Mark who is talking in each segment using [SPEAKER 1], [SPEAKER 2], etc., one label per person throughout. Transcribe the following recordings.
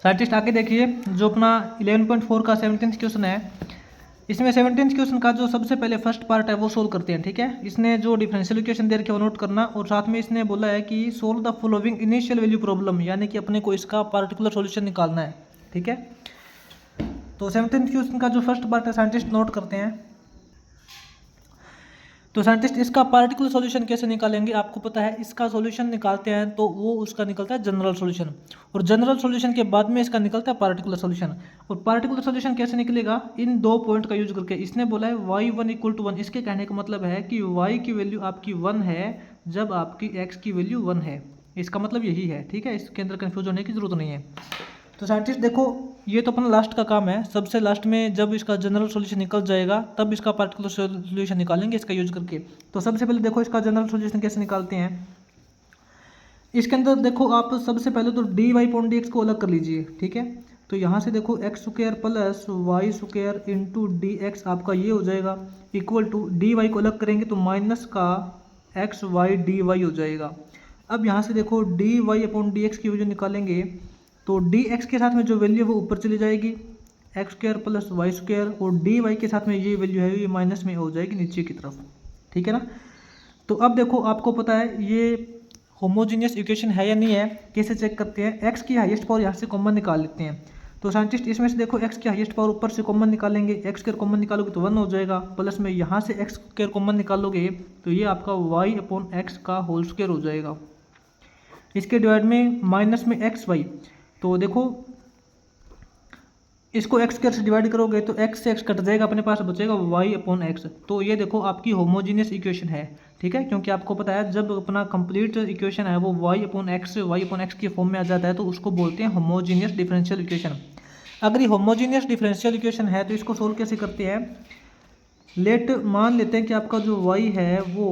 [SPEAKER 1] Scientist आगे देखिए, जो अपना 11.4 का 17th क्वेश्चन है, इसमें 17th क्वेश्चन का जो सबसे पहले फर्स्ट पार्ट है वो सोल्व करते हैं। ठीक है, इसने जो डिफरेंशियल इक्वेशन दे रखी है वो नोट करना, और साथ में इसने बोला है कि solve the following initial value problem, यानी कि अपने को इसका पार्टिकुलर सॉल्यूशन निकालना है। ठीक है, तो 17th क्वेश्चन का जो फर्स्ट पार्ट है साइंटिस्ट नोट करते हैं। तो साइंटिस्ट इसका पार्टिकुलर सॉल्यूशन कैसे निकालेंगे, आपको पता है इसका सॉल्यूशन निकालते हैं तो वो उसका निकलता है जनरल सॉल्यूशन, और जनरल सॉल्यूशन के बाद में इसका निकलता है पार्टिकुलर सॉल्यूशन। और पार्टिकुलर सॉल्यूशन कैसे निकलेगा, इन दो पॉइंट का यूज करके। इसने बोला है y1 = 1, इसके कहने का मतलब है कि y की वैल्यू आपकी 1 है जब आपकी x की वैल्यू 1 है, इसका मतलब यही है। ठीक है, इसके अंदर कन्फ्यूज होने की जरूरत नहीं है। तो साइंटिस्ट देखो, ये तो अपना लास्ट का काम है, सबसे लास्ट में जब इसका जनरल सॉल्यूशन निकल जाएगा तब इसका पार्टिकुलर सॉल्यूशन निकालेंगे इसका यूज करके। तो सबसे पहले देखो इसका जनरल सॉल्यूशन कैसे निकालते हैं। इसके अंदर देखो आप सबसे पहले तो dy/dx को अलग कर लीजिए। ठीक है, तो यहाँ से देखो x² + y² इंटू dx आपका ये हो जाएगा, इक्वल टू dy को अलग करेंगे तो माइनस का xy dy हो जाएगा। अब यहाँ से देखो dy/dx की वैल्यू निकालेंगे तो dx के साथ में जो वैल्यू है वो ऊपर चली जाएगी, x² + y², और dy के साथ में ये वैल्यू है ये माइनस में हो जाएगी नीचे की तरफ। ठीक है ना, तो अब देखो आपको पता है ये होमोजीनियस इक्वेशन है या नहीं है, कैसे चेक करते हैं। x की हाईएस्ट पावर यहाँ से कॉमन निकाल लेते हैं। तो साइंटिस्ट इसमें से देखो x की हाईएस्ट पावर ऊपर से कॉमन निकालेंगे, x² कॉमन निकालोगे तो 1 हो जाएगा, प्लस में यहाँ से x² कॉमन निकालोगे तो ये आपका y/x का होल स्क्वायर हो जाएगा। इसके डिवाइड में माइनस में xy, तो देखो इसको x² से डिवाइड करोगे तो x से x कट जाएगा, अपने पास बचेगा y/x। तो ये देखो आपकी होमोजीनियस इक्वेशन है। ठीक है, क्योंकि आपको पता है जब अपना कंप्लीट इक्वेशन है वो y/x की फॉर्म में आ जाता है तो उसको बोलते हैं होमोजीनियस डिफरेंशियल इक्वेशन। अगर ये होमोजीनियस डिफरेंशियल इक्वेशन है तो इसको सोल्व कैसे करते हैं। लेट मान लेते हैं कि आपका जो y है वो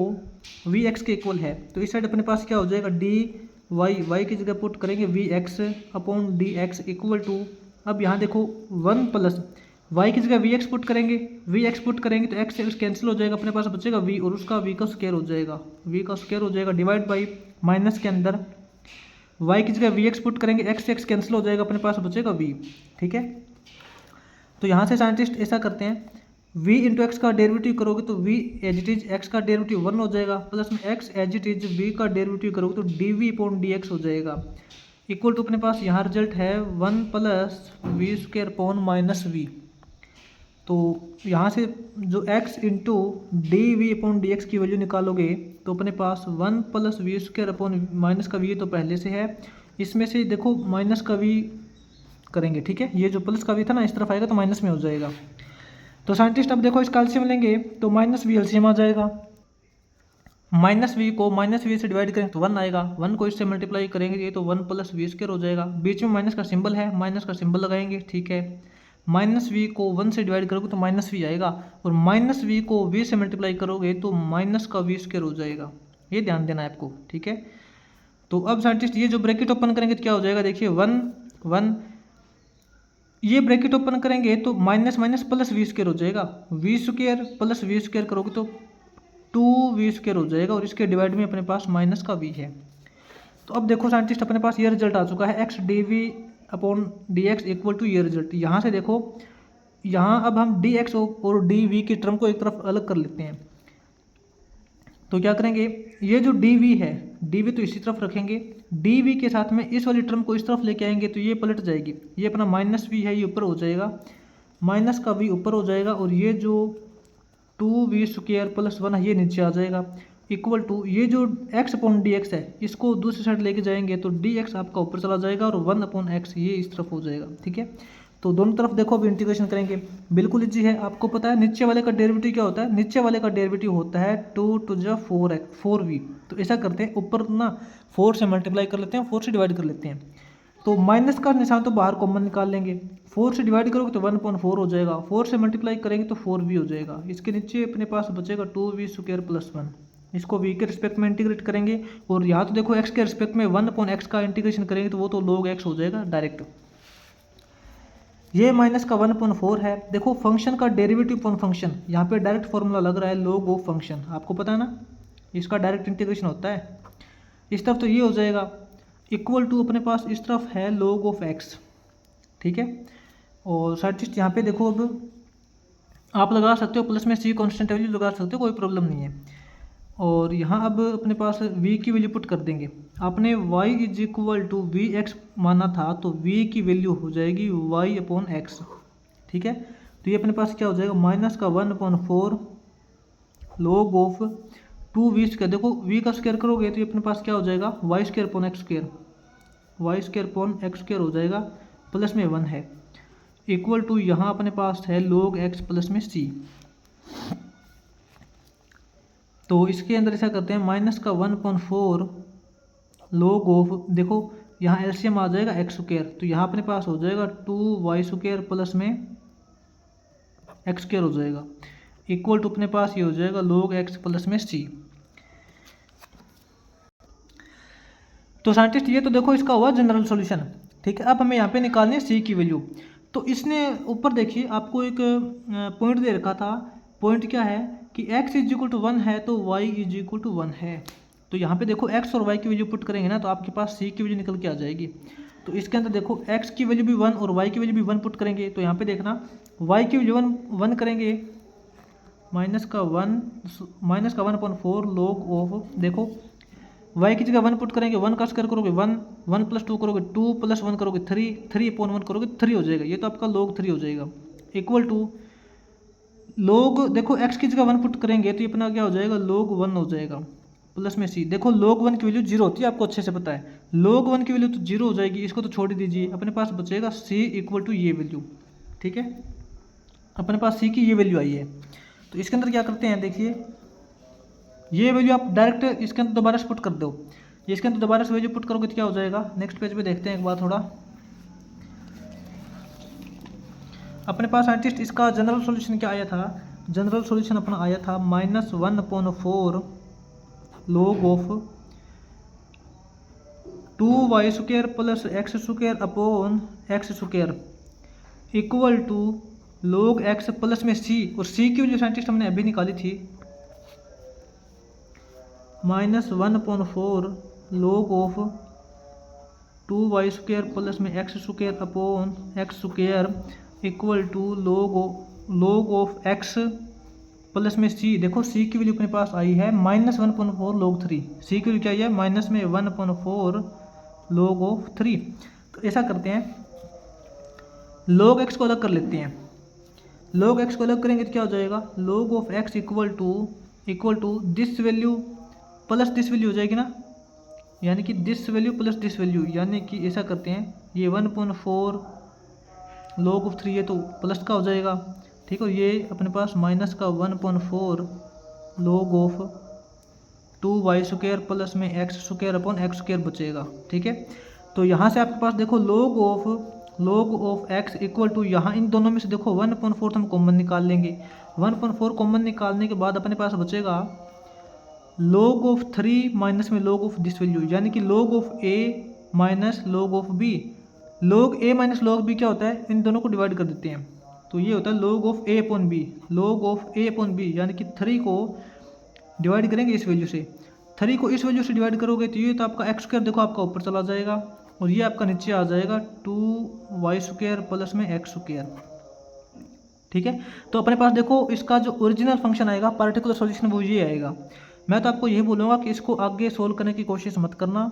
[SPEAKER 1] vx के इक्वल है, तो इस साइड अपने पास क्या हो जाएगा y की जगह पुट करेंगे vx/dx इक्वल टू, अब यहाँ देखो 1 प्लस y की जगह vx पुट करेंगे, vx पुट करेंगे तो x से x कैंसिल हो जाएगा, अपने पास बचेगा v, और उसका v का स्क्वायर हो जाएगा, v का स्क्वायर हो जाएगा, डिवाइड बाई माइनस के अंदर y की जगह vx पुट करेंगे, x से x कैंसिल हो जाएगा, अपने पास बचेगा v। ठीक है, तो यहाँ से साइंटिस्ट ऐसा करते हैं, v इंटू एक्स का डेरिवेटिव करोगे तो v as it is X का डेरिवेटिव 1 हो जाएगा, प्लस में x as it is v का डेरिवेटिव करोगे तो dv/dx हो जाएगा, इक्वल टू अपने पास यहाँ रिजल्ट है 1 + v² - v। तो यहाँ से जो x इंटू dv/dx की वैल्यू निकालोगे तो अपने पास 1 + v² - का v तो पहले से है, इसमें से देखो माइनस का v करेंगे। ठीक है, ये जो प्लस का v था ना इस तरफ आएगा तो माइनस में हो जाएगा। तो साइंटिस्ट अब देखो इसका एलसीएम लेंगे तो -v एलसीएम आ जाएगा, -v को -v से डिवाइड करेंगे तो 1 आएगा, 1 को इससे मल्टीप्लाई करेंगे ये तो 1 + v² हो जाएगा, बीच में माइनस का सिंबल है, माइनस का सिंबल लगाएंगे। ठीक है, -v को 1 से डिवाइड करोगे तो -v आएगा, और -v को v से मल्टीप्लाई करोगे तो माइनस का v² हो जाएगा, ये ध्यान देना है आपको। ठीक है, तो अब साइंटिस्ट ये जो ब्रैकेट ओपन करेंगे तो क्या हो जाएगा, देखिए 1 1, ये ब्रैकेट ओपन करेंगे तो माइनस माइनस प्लस v² हो जाएगा, v² + v² करोगे तो 2v² हो जाएगा, और इसके डिवाइड में अपने पास माइनस का v है। तो अब देखो साइंटिस्ट अपने पास ये रिजल्ट आ चुका है, x dv/dx इक्वल टू ये रिजल्ट। यहाँ से देखो, यहाँ अब हम dx और dv की टर्म को एक तरफ अलग कर लेते हैं, तो क्या करेंगे, ये जो dv है, dv तो इसी तरफ रखेंगे, dv के साथ में इस वाली टर्म को इस तरफ लेके आएंगे तो ये पलट जाएगी, ये अपना -v है ये ऊपर हो जाएगा, माइनस का v ऊपर हो जाएगा, और ये जो 2v² + 1 है ये नीचे आ जाएगा, इक्वल टू ये जो x/dx है इसको दूसरी साइड लेके जाएंगे तो dx आपका ऊपर चला जाएगा और 1/x ये इस तरफ हो जाएगा। ठीक है, तो दोनों तरफ देखो अब इंटीग्रेशन करेंगे, बिल्कुल इजी है। आपको पता है नीचे वाले का डेरिवेटिव क्या होता है, नीचे वाले का डेरिवेटिव होता है 2⁴v। तो ऐसा करते हैं, ऊपर ना 4 से मल्टीप्लाई कर लेते हैं, 4 से डिवाइड कर लेते हैं, तो माइनस का निशान तो बाहर कॉमन निकाल लेंगे, 4 से डिवाइड करोगे तो 1/4 हो जाएगा, 4 से मल्टीप्लाई करेंगे तो 4v हो जाएगा, इसके नीचे अपने पास बचेगा 2v² + 1, इसको v के रिस्पेक्ट में इंटीग्रेट करेंगे, और यहाँ तो देखो x के रिस्पेक्ट में 1/x का इंटीग्रेशन करेंगे तो वो तो log x हो जाएगा डायरेक्ट, ये माइनस का 1/4 है। देखो फंक्शन का डेरिवेटिव ऑन फंक्शन, यहाँ पे डायरेक्ट फॉर्मूला लग रहा है log ऑफ फंक्शन, आपको पता है ना इसका डायरेक्ट इंटीग्रेशन होता है, इस तरफ तो ये हो जाएगा, इक्वल टू अपने पास इस तरफ है log ऑफ x, ठीक है। और साइंटिस्ट यहाँ पे देखो, अब आप लगा सकते हो प्लस में सी कांस्टेंट वैल्यू लगा सकते हो, कोई प्रॉब्लम नहीं है। और यहाँ अब अपने पास v की वैल्यू पुट कर देंगे। आपने y is equal to we X माना था, तो v की वैल्यू हो जाएगी y अपॉन एक्स, ठीक है। तो ये अपने पास क्या हो जाएगा, माइनस का 1/4 log ऑफ 2v स्क्वायर। देखो v का स्क्वायर करोगे तो ये अपने पास क्या हो जाएगा, Y square upon x square, Y square upon x square हो जाएगा, प्लस में 1 है, इक्वल टू यहाँ अपने पास है log x प्लस में c। तो इसके अंदर ऐसा करते हैं, माइनस का 1/4 log ऑफ, देखो यहाँ एलसीएम आ जाएगा एक्स स्क्वायर, तो यहाँ अपने पास हो जाएगा 2y स्क्वायर प्लस में एक्स स्क्वायर हो जाएगा, इक्वल टू अपने पास ये हो जाएगा log x प्लस में c। तो साइंटिस्ट ये तो देखो इसका हुआ जनरल सॉल्यूशन, ठीक है। अब हमें यहाँ पे निकालनी है c की वैल्यू। तो इसने ऊपर देखिए आपको एक पॉइंट दे रखा था। पॉइंट क्या है कि x इज इक्वल टू 1 है तो y इज इक्वल टू 1 है। तो यहाँ पे देखो x और y की वैल्यू पुट करेंगे ना, तो आपके पास c की वैल्यू निकल के आ जाएगी। तो इसके अंदर देखो x की वैल्यू भी 1 और y की वैल्यू भी 1 पुट करेंगे, तो यहाँ पे देखना y की वैल्यू 1 करेंगे, माइनस का 1/4 log ऑफ, देखो y की जगह 1 पुट करेंगे, 1 का स्क्वायर करोगे 1, 1 प्लस 2 करोगे 2 प्लस 1 करोगे 3, 3/1 करोगे 3 हो जाएगा, ये तो आपका log 3 हो जाएगा, इक्वल टू log, देखो x की जगह 1 पुट करेंगे तो ये अपना क्या हो जाएगा, log 1 हो जाएगा, प्लस में c। देखो log 1 की वैल्यू 0 होती है, आपको अच्छे से पता है, log 1 की वैल्यू तो 0 हो जाएगी, इसको तो छोड़ ही दीजिए, अपने पास बचेगा c इक्वल टू ये वैल्यू, ठीक है। अपने पास c की ये वैल्यू आई है। तो इसके अंदर क्या करते हैं, देखिए ये वैल्यू आप डायरेक्ट इसके अंदर दोबारा से पुट कर दो, ये इसके अंदर दोबारा से वैल्यू पुट करोगे तो क्या हो जाएगा, नेक्स्ट पेज पे देखते हैं एक बार थोड़ा। अपने पास साइंटिस्ट इसका जनरल सॉल्यूशन क्या आया था, जनरल सॉल्यूशन अपना आया था -1/4 log of 2y square plus X square upon x square equal to log x plus में c। और c की वैल्यू साइंटिस्ट हमने अभी निकाली थी, -1/4 log of 2y square plus में X square upon x square equal to log of x plus में c। देखो c की वैल्यू अपने पास आई है -1/4 log 3, c की वैल्यू क्या है, माइनस में 1/4 log ऑफ 3। तो ऐसा करते हैं, log x को अलग कर लेते हैं, log x को अलग करेंगे तो क्या हो जाएगा, log of x equal to this value plus this value हो जाएगी ना, यानी कि this value plus this value, यानी कि ऐसा करते हैं, ये 1/4 log ऑफ 3 है तो प्लस का हो जाएगा, ठीक है। ये अपने पास माइनस का 1/4 log of 2y square plus में X square upon x square बचेगा, ठीक है। तो यहाँ से आपके पास देखो log of x equal to, यहाँ इन दोनों में से देखो 1/4 हम कॉमन निकाल लेंगे, 1/4 कॉमन निकालने के बाद अपने पास बचेगा log ऑफ 3 माइनस में log ऑफ दिस वैल्यू, यानी कि log of a minus log of b। log a minus log b क्या होता है, इन दोनों को डिवाइड कर देते हैं, तो ये होता है log of a upon b, log of a upon b, यानी कि 3 को डिवाइड करेंगे इस वैल्यू से, 3 को इस वैल्यू से डिवाइड करोगे तो ये तो आपका एक्स स्क्वायर देखो आपका ऊपर चला जाएगा, और ये आपका नीचे आ जाएगा 2y स्क्वायर प्लस में एक्स स्क्वायर, ठीक है। तो अपने पास देखो इसका जो ओरिजिनल फंक्शन आएगा, पार्टिकुलर सॉल्यूशन, वो ये आएगा। मैं तो आपको यही बोलूँगा कि इसको आगे सोल्व करने की कोशिश मत करना,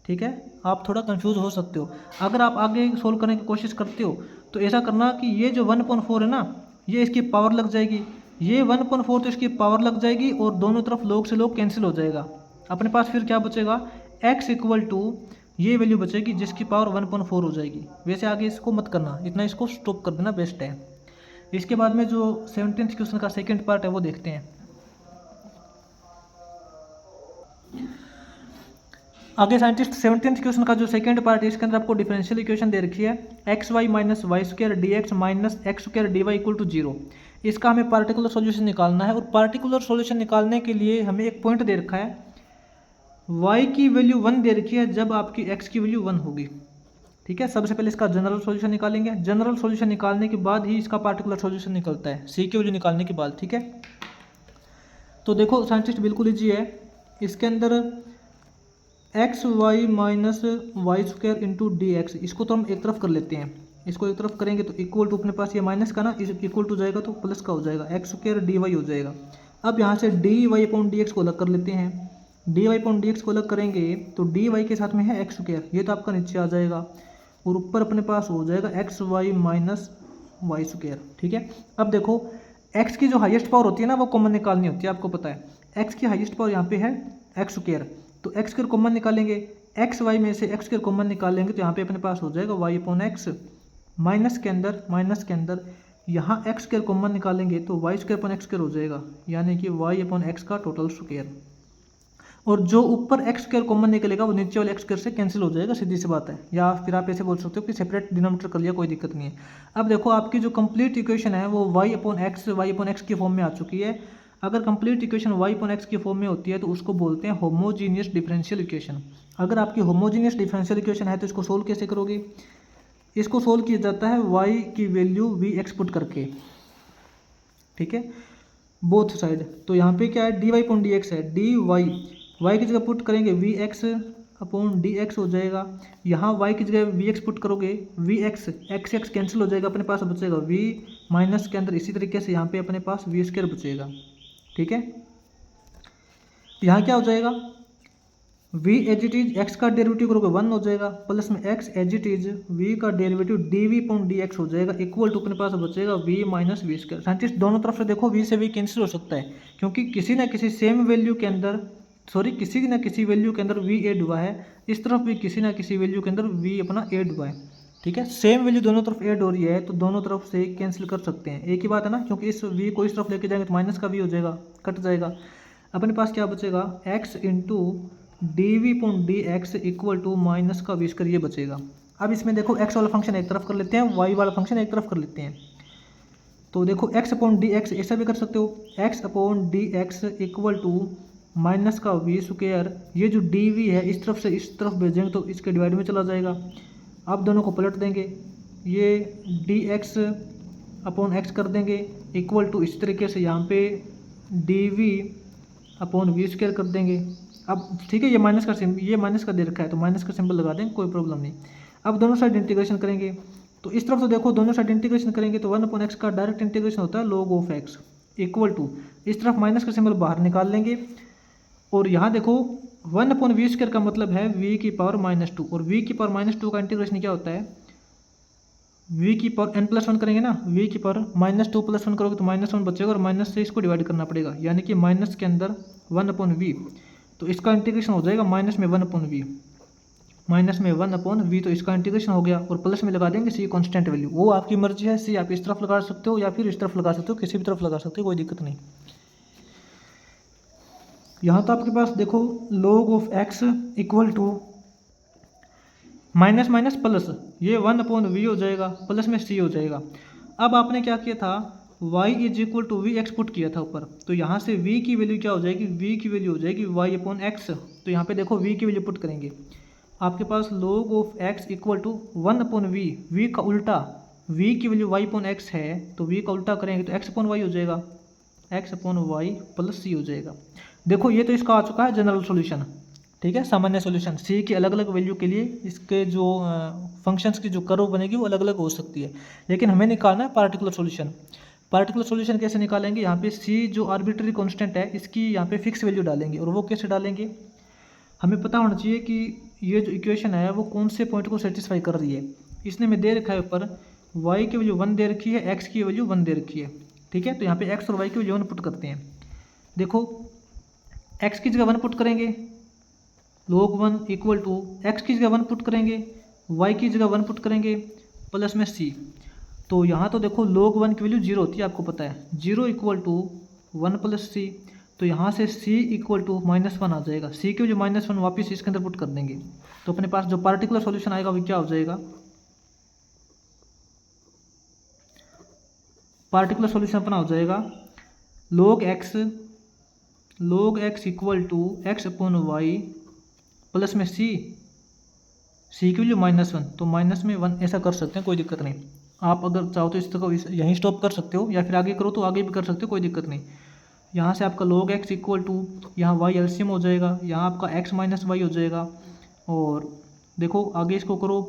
[SPEAKER 1] ठीक है, आप थोड़ा कंफ्यूज हो सकते हो। अगर आप आगे सोल्व करने की कोशिश करते हो तो ऐसा करना कि ये जो 1/4 है ना, ये इसकी पावर लग जाएगी, ये 1/4 तो इसकी पावर लग जाएगी, और दोनों तरफ log से log कैंसिल हो जाएगा। अपने पास फिर क्या बचेगा, x इक्वल टू ये वैल्यू बचेगी जिसकी पावर 1/4 हो जाएगी। वैसे आगे इसको मत करना, इतना इसको स्टॉप कर देना, बेस्ट है। इसके बाद में जो 17th क्वेश्चन का सेकेंड पार्ट है वो देखते हैं। आगे साइंटिस्ट 17th क्वेश्चन का जो सेकंड पार्ट है, इसके अंदर आपको डिफरेंशियल इक्वेशन दे रखी है, X Y minus Y square D X minus X square D Y equal to 0। इसका हमें पार्टिकुलर सॉल्यूशन निकालना है, और पार्टिकुलर सॉल्यूशन निकालने के लिए हमें एक पॉइंट दे रखा है, y की वैल्यू 1 दे रखी है जब आपकी x की वैल्यू 1 होगी, ठीक है। सबसे पहले इसका जनरल सॉल्यूशन निकालेंगे, जनरल सॉल्यूशन निकालने के बाद ही इसका पार्टिकुलर सॉल्यूशन निकलता है, c की वैल्यू निकालने के बाद, ठीक है। तो देखो साइंटिस्ट बिल्कुल ईजी है, इसके अंदर X Y minus Y square into D X, इसको तो हम एक तरफ कर लेते हैं, इसको एक तरफ करेंगे तो इक्वल टू अपने पास ये माइनस का ना, इस इक्वल टू जाएगा तो प्लस का हो जाएगा, एक्स स्क्वायर डी वाई हो जाएगा। अब यहाँ से d y upon D x को अलग कर लेते हैं। D y upon D x को अलग करेंगे तो डी वाई के साथ में है एक्स स्क्वायर, ये तो आपका नीचे आ जाएगा और ऊपर अपने पास हो जाएगा x Y minus Y square. ठीक है, अब देखो एक्स की जो हाईएस्ट पावर होती है ना वो कॉमन निकालनी होती है, आपको पता है एक्स की हाईएस्ट पावर यहाँ पे है एक्स स्क्वायर, तो एक्स स्क्वायर कॉमन निकालेंगे, एक्स वाई में से एक्स स्क्वायर कॉमन निकालेंगे तो यहाँ पे अपने पास हो जाएगा वाई अपॉन एक्स, माइनस के अंदर यहाँ एक्स स्क्वायर कॉमन निकालेंगे तो y square upon x square हो जाएगा, यानी कि वाई अपॉन एक्स का टोटल स्क्वायर। और जो ऊपर एक्स स्क्वायर कॉमन निकलेगा वो नीचे वाले एक्स स्क्वायर से कैंसिल हो जाएगा, सीधी सी बात है। या फिर आप ऐसे बोल सकते हो कि सेपरेट डिनोमिनेटर कर लिया, कोई दिक्कत नहीं है। अब देखो आपकी जो कंप्लीट इक्वेशन है वो वाई अपॉन एक्स की फॉर्म में आ चुकी है। अगर complete equation y upon x की फॉर्म में होती है तो उसको बोलते हैं होमोजीनियस डिफरेंशियल इक्वेशन। अगर आपकी होमोजीनियस डिफरेंशियल इक्वेशन है तो इसको सोल्व कैसे करोगे? इसको सोल्व किया जाता है वाई की वैल्यू वी एक्स पुट करके, ठीक है, बोथ साइड। तो यहाँ पे क्या है, d y upon D x है, डी वाई की जगह पुट करेंगे v x upon D x हो जाएगा। यहाँ वाई की जगह वी एक्स पुट करोगे, वी एक्स कैंसिल हो जाएगा, अपने पास बचेगा वी माइनस के अंदर, इसी तरीके से यहाँ पे अपने पास वी स्क्वायर बचेगा। ठीक है, यहाँ क्या हो जाएगा, V as it is X का डेरिवेटिव करोगे 1 हो जाएगा, प्लस में X as it is V का derivative D we upon D x हो जाएगा, इक्वल टू अपने पास बचेगा V minus V square. Scientist दोनों तरफ से देखो वी से वी कैंसिल हो सकता है, क्योंकि किसी ना किसी सेम वैल्यू के अंदर किसी ना किसी वैल्यू के अंदर वी एड हुआ है, इस तरफ भी किसी ना किसी वैल्यू के अंदर वी अपना एड हुआ है। ठीक है, सेम वैल्यू दोनों तरफ ऐड हो रही है तो दोनों तरफ से कैंसिल कर सकते हैं, एक ही बात है ना, क्योंकि इस वी को इस तरफ लेके जाएंगे तो माइनस का वी हो जाएगा, कट जाएगा। अपने पास क्या बचेगा, x into d v point d x equal to minus का वी स्क्वायर, ये बचेगा। अब इसमें देखो एक्स वाला फंक्शन एक तरफ कर लेते हैं, वाई वाला फंक्शन एक तरफ कर लेते हैं। तो देखो एक्स अपॉन डी एक्स ऐसा भी कर सकते हो, x upon D x equal to minus का वी स्क्वायर, ये जो डी वी है इस तरफ से इस तरफ भेजेंगे तो इसके डिवाइड में चला जाएगा। अब दोनों को पलट देंगे, ये डी एक्स अपॉन एक्स कर देंगे इक्वल टू इस तरीके से यहाँ पे d we upon v square कर देंगे। अब ठीक है, ये माइनस का दे रखा है तो माइनस का सिंबल लगा देंगे, कोई प्रॉब्लम नहीं। अब दोनों साइड इंटीग्रेशन करेंगे तो इस तरफ तो देखो दोनों साइड इंटीग्रेशन करेंगे तो 1 अपॉन एक्स का डायरेक्ट इंटीग्रेशन होता है log of x equal to, इस तरफ माइनस का सिंबल बाहर निकाल लेंगे और यहाँ देखो 1 अपॉन वी स्क्वायर का मतलब है वी की पावर -2, और वी की पावर -2 का इंटीग्रेशन क्या होता है, वी की पावर n+1 करेंगे ना, वी की पावर -2 + 1 करोगे तो -1 बचेगा और माइनस से इसको डिवाइड करना पड़ेगा, यानी कि माइनस के अंदर 1 अपॉन वी, तो इसका इंटीग्रेशन हो जाएगा माइनस में 1 अपॉन वी, तो इसका इंटीग्रेशन हो गया और प्लस में लगा देंगे सी कांस्टेंट वैल्यू। वो आपकी मर्जी है, सी आप इस तरफ लगा सकते हो या फिर इस तरफ लगा सकते हो, किसी भी तरफ लगा सकते हो, कोई दिक्कत नहीं। यहाँ तो आपके पास देखो log of x equal to minus minus plus, ये 1 अपॉन वी हो जाएगा, प्लस में सी हो जाएगा। अब आपने क्या किया था, y is equal to we x put किया था ऊपर, तो यहाँ से v की वैल्यू क्या हो जाएगी, v की वैल्यू हो जाएगी y अपॉन एक्स। तो यहाँ पे देखो v की वैल्यू पुट करेंगे, आपके पास log of x equal to 1 upon v का उल्टा, v की वैल्यू y अपॉन एक्स है तो v का उल्टा करेंगे तो x अपॉन वाई हो जाएगा, x अपॉन वाई प्लस सी हो जाएगा। देखो ये तो इसका आ चुका है जनरल सॉल्यूशन, ठीक है, सामान्य सॉल्यूशन। सी की अलग अलग वैल्यू के लिए इसके जो फंक्शंस की जो कर्व बनेगी वो अलग अलग हो सकती है, लेकिन हमें निकालना है पार्टिकुलर सॉल्यूशन। पार्टिकुलर सॉल्यूशन कैसे निकालेंगे, यहाँ पे सी जो आर्बिट्री कांस्टेंट है इसकी यहाँ पे फिक्स वैल्यू डालेंगे, और वो कैसे डालेंगे, हमें पता होना चाहिए कि ये जो इक्वेशन है वो कौन से पॉइंट को सेटिस्फाई कर रही है। इसने में दे रखा है ऊपर y की वैल्यू 1 दे रखी है, x की वैल्यू 1 दे रखी है, ठीक है। तो यहाँ पे x और y की वैल्यू 1 पुट करते हैं। देखो x की जगह 1 पुट करेंगे log 1 इक्वल टू एक्स की जगह 1 पुट करेंगे, y की जगह 1 पुट करेंगे, प्लस में c। तो यहाँ तो देखो log 1 की वैल्यू 0 होती है, आपको पता है, 0 इक्वल टू 1 प्लस c, तो यहाँ से c इक्वल टू -1 आ जाएगा, c की वैल्यू -1 वापस इसके अंदर पुट कर देंगे, तो अपने पास जो पार्टिकुलर सॉल्यूशन आएगा वो क्या हो जाएगा, पार्टिकुलर सॉल्यूशन अपना हो जाएगा log x equal to x upon y plus में c की वैल्यू -1, तो माइनस में 1 ऐसा कर सकते हैं, कोई दिक्कत नहीं। आप अगर चाहो तो इस तरह यहीं स्टॉप कर सकते हो या फिर आगे करो तो आगे भी कर सकते हो, कोई दिक्कत नहीं। यहाँ से आपका log x इक्वल टू यहाँ y एलसीएम हो जाएगा, यहाँ आपका x माइनस वाई हो जाएगा, और देखो आगे इसको करो,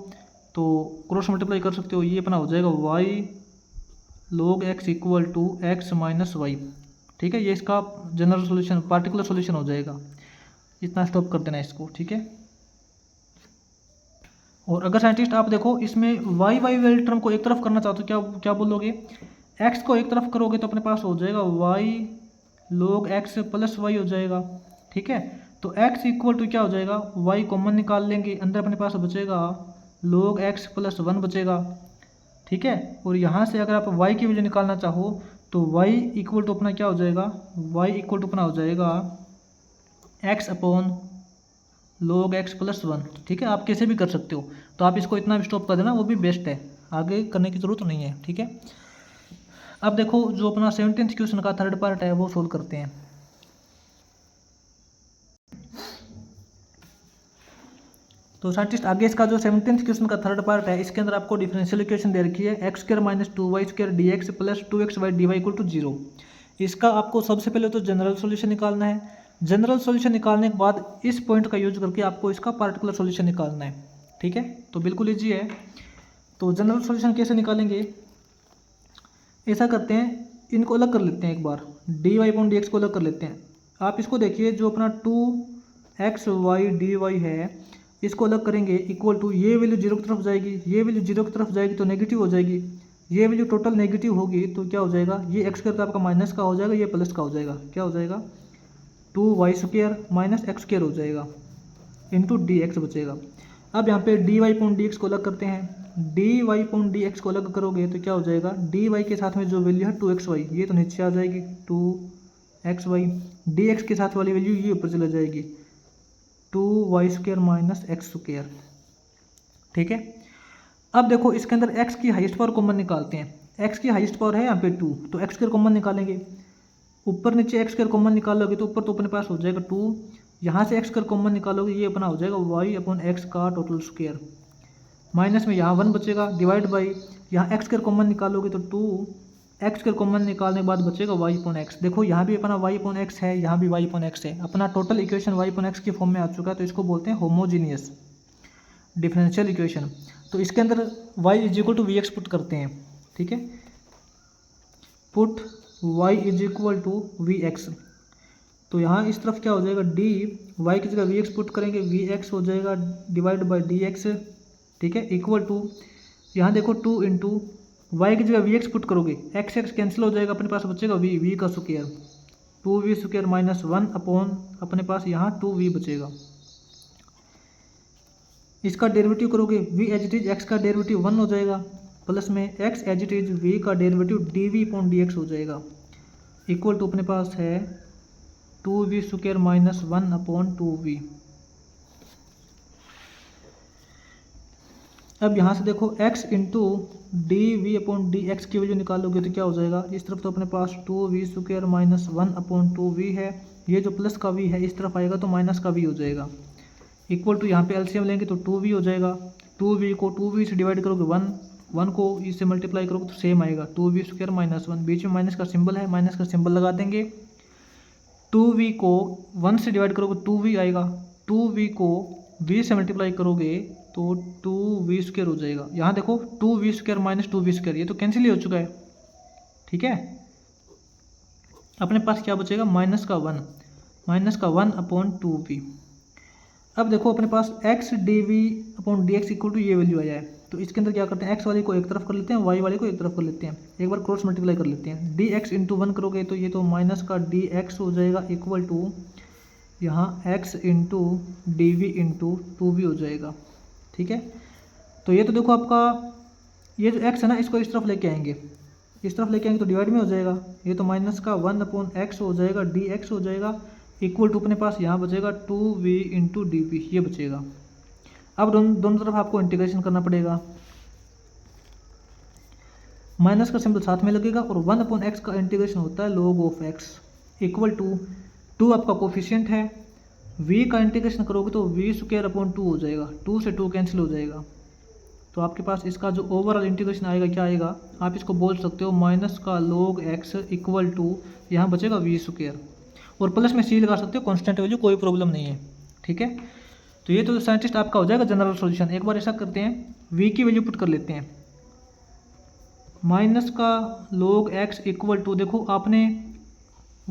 [SPEAKER 1] तो क्रॉस मल्टीप्लाई कर सकते हो, ये अपना हो जाएगा y log x equal to x minus y. ठीक है, ये इसका जनरल सॉल्यूशन पार्टिकुलर सॉल्यूशन हो जाएगा। इतना स्टॉप कर देना इसको। ठीक है, और अगर साइंटिस्ट आप देखो इसमें वाई वाई वाली टर्म को एक तरफ करना चाहते हो, क्या क्या बोलोगे, एक्स को एक तरफ करोगे तो अपने पास हो जाएगा y log x plus y हो जाएगा। ठीक है, तो एक्स इक्वल टू क्या हो जाएगा, वाई कॉमन निकाल लेंगे, अंदर अपने पास बचेगा log एक्स प्लस वन बचेगा। ठीक है, और यहाँ से अगर आप y की वैल्यू निकालना चाहो तो y इक्वल टू अपना क्या हो जाएगा, y इक्वल टू अपना हो जाएगा x upon log x plus one. ठीक है, आप कैसे भी कर सकते हो, तो आप इसको इतना भी स्टॉप कर देना, वो भी बेस्ट है, आगे करने की जरूरत नहीं है। ठीक है, अब देखो जो अपना 17th क्वेश्चन का थर्ड पार्ट है वो सोल्व करते हैं। तो साइंटिस्ट आगे इसका जो 17th क्वेश्चन का थर्ड पार्ट है, इसके अंदर आपको डिफरेंशियल इक्वेशन दे रखी है x square minus 2y² dx plus 2xy dy equal to 0। इसका आपको सबसे पहले तो जनरल सॉल्यूशन निकालना है। जनरल सॉल्यूशन निकालने के बाद इस पॉइंट का यूज करके आपको इसका पार्टिकुलर सॉल्यूशन निकालना है। ठीक है, तो बिल्कुल ईजी है। तो जनरल सॉल्यूशन कैसे निकालेंगे, ऐसा करते हैं, इनको अलग कर लेते हैं एक बार, dy/dx को अलग कर लेते हैं। आप इसको देखिए, जो अपना 2xy dy है इसको अलग करेंगे, इक्वल टू ये वैल्यू जीरो की तरफ जाएगी, ये वैल्यू जीरो की तरफ जाएगी तो नेगेटिव हो जाएगी, ये वैल्यू टोटल नेगेटिव होगी तो क्या हो जाएगा, ये एक्स स्क्वायर आपका माइनस का हो जाएगा, ये प्लस का हो जाएगा, क्या हो जाएगा 2y² माइनस x² हो जाएगा इंटू dx बचेगा। अब यहाँ पे dy/dx को अलग करते हैं, dy/dx को अलग करोगे तो क्या हो जाएगा, dy के साथ में जो वैल्यू है 2xy ये तो नीचे आ जाएगी 2xy, dx के साथ वाली वैल्यू ये ऊपर चला जाएगी 2y² माइनस x²। ठीक है, अब देखो इसके अंदर x की हाईएस्ट पावर कॉमन निकालते हैं। x की हाईएस्ट पावर है यहाँ पे 2, तो x² कॉमन निकालेंगे, ऊपर नीचे x² कॉमन निकालोगे तो ऊपर तो अपने पास हो जाएगा 2, यहाँ से x² कॉमन निकालोगे ये अपना हो जाएगा y/x का टोटल स्क्वायर, माइनस में यहाँ 1 बचेगा, डिवाइड बाई यहाँ x² कॉमन निकालोगे तो 2x² कॉमन निकालने के बाद बचेगा y/x। देखो यहाँ भी अपना y/x है, यहाँ भी y/x है, अपना टोटल इक्वेशन y/x की फॉर्म में आ चुका है, तो इसको बोलते हैं होमोजीनियस डिफरेंशियल इक्वेशन। तो इसके अंदर y is equal to vx put करते हैं। ठीक है, put y is equal to vx, तो यहाँ इस तरफ क्या हो जाएगा d, y की जगह vx पुट करेंगे, vx हो जाएगा डिवाइड बाई dx। ठीक है, इक्वल टू यहाँ देखो 2 इंटू y की जगह vx पुट करोगे, x कैंसिल हो जाएगा, अपने पास बचेगा v का स्क्वायर, 2v² माइनस 1 अपॉन अपने पास यहाँ 2v बचेगा। इसका डेरिवेटिव करोगे v as it is x का डेरिवेटिव 1 हो जाएगा, प्लस में x as it is v का डेरिवेटिव dv/dx हो जाएगा, इक्वल टू अपने पास है 2v² माइनस 1 अपॉन 2v। अब यहाँ से देखो x इंटू dv/dx की वैल्यू निकालोगे तो क्या हो जाएगा, इस तरफ तो अपने पास 2v² माइनस 1 अपॉन 2v है, ये जो प्लस का v है इस तरफ आएगा तो माइनस का v हो जाएगा, इक्वल टू यहाँ पे एलसीएम लेंगे तो 2v हो जाएगा, 2v को 2v से डिवाइड करोगे 1 को इससे मल्टीप्लाई करोगे तो सेम आएगा 2v² माइनस 1, बीच में माइनस का सिंबल है, माइनस का सिंबल लगा देंगे, 2v को 1 से डिवाइड करोगे 2v आएगा, 2v को v से मल्टीप्लाई करोगे तो 2v² हो जाएगा। यहाँ देखो 2v² माइनस 2v², ये तो कैंसिल ही हो चुका है। ठीक है, अपने पास क्या बचेगा माइनस का 1 अपॉन 2v। अब देखो अपने पास x dv/dx इक्वल टू ये वैल्यू आ जाए, तो इसके अंदर क्या करते हैं, x वाले को एक तरफ कर लेते हैं, y वाले को एक तरफ कर लेते हैं, एक बार क्रॉस मल्टीप्लाई कर लेते हैं, dx इंटू 1 करोगे तो ये तो माइनस का dx हो जाएगा, इक्वल टू यहाँ x into D into 2v हो जाएगा। ठीक है, तो ये तो देखो आपका ये जो x है ना, इसको इस तरफ लेके आएंगे, इस तरफ लेके आएंगे तो डिवाइड में हो जाएगा, ये तो माइनस का 1 अपॉन x हो जाएगा, dx हो जाएगा, इक्वल टू अपने पास यहाँ बचेगा 2v इंटू डी ये बचेगा। अब दोनों तरफ आपको इंटीग्रेशन करना पड़ेगा, माइनस का सिंबल साथ में लगेगा और 1 अपॉन एक्स का इंटीग्रेशन होता है log of x, equal to 2 आपका कोफिशिएंट है, v का इंटीग्रेशन करोगे तो v² अपॉन 2 हो जाएगा, 2 से 2 कैंसिल हो जाएगा, तो आपके पास इसका जो ओवरऑल इंटीग्रेशन आएगा क्या आएगा, आप इसको बोल सकते हो माइनस का log x इक्वल टू यहाँ बचेगा v², और प्लस में सी लगा सकते हो, कांस्टेंट वैल्यू, कोई प्रॉब्लम नहीं है। ठीक है, तो ये तो साइंटिस्ट आपका हो जाएगा जनरल सॉल्यूशन। एक बार ऐसा करते हैं, v की वैल्यू पुट कर लेते हैं। माइनस का log x इक्वल टू, देखो आपने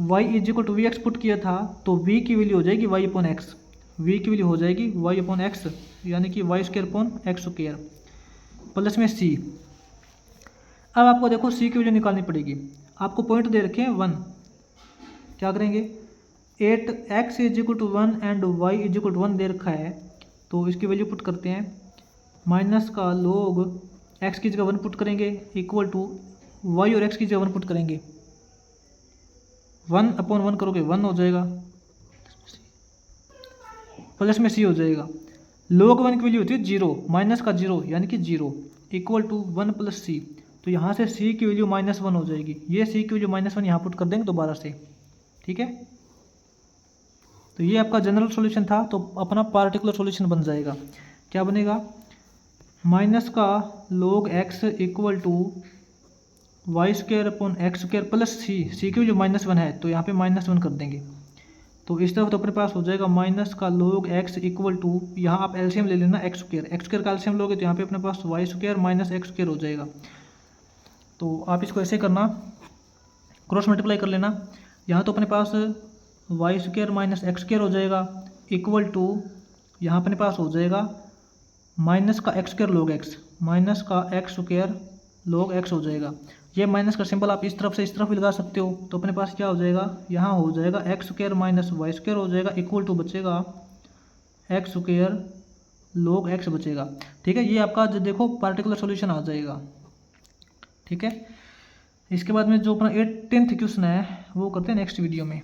[SPEAKER 1] y is equal to we x put किया था, तो v की वैल्यू हो जाएगी y अपॉन एक्स, v की वैल्यू हो जाएगी y अपॉन एक्स, यानी कि y square upon x square plus में c। अब आपको देखो c की वैल्यू निकालनी पड़ेगी। आपको पॉइंट दे रखे हैं 1, क्या करेंगे, 8x is equal to 1 and y is equal to 1 दे रखा है, तो इसकी वैल्यू पुट करते हैं। माइनस का log x की जगह 1 पुट करेंगे इक्वल टू y और x की जगह 1 पुट करेंगे, 1 अपॉन 1 करोगे 1 हो जाएगा, प्लस में c हो जाएगा। log 1 की वैल्यू होती है 0, माइनस का 0 यानी कि 0 इक्वल टू 1 प्लस c, तो यहाँ से c की वैल्यू -1 हो जाएगी। ये c की वैल्यू -1 यहाँ पुट कर देंगे दोबारा से, ठीक है। तो ये आपका जनरल सॉल्यूशन था, तो अपना पार्टिकुलर सॉल्यूशन बन जाएगा। क्या बनेगा, माइनस का log x equal to y square upon x square plus c की वैल्यू -1 है, तो यहाँ पे -1 कर देंगे। तो इस तरफ तो अपने पास हो जाएगा माइनस का log x इक्वल टू, यहाँ आप एलसीएम ले लेना एक्स स्क्वायर का एलसीएम लोगे तो यहाँ पे अपने पास Y square minus X square हो जाएगा। तो आप इसको ऐसे करना, क्रॉस मल्टीप्लाई कर लेना। यहाँ तो अपने पास Y square minus X square हो जाएगा इक्वल टू, यहाँ अपने पास हो जाएगा माइनस का x square log x, minus का एक्स स्क्वायर log x हो जाएगा। ये माइनस का सिंबल आप इस तरफ से इस तरफ भी लगा सकते हो, तो अपने पास क्या हो जाएगा, यहाँ हो जाएगा x square minus Y square हो जाएगा इक्वल टू बचेगा एक्स स्क्वायर log x बचेगा, ठीक है। ये आपका जो देखो पार्टिकुलर सॉल्यूशन आ जाएगा, ठीक है। इसके बाद में जो अपना 18th क्वेश्चन है वो करते हैं नेक्स्ट वीडियो में।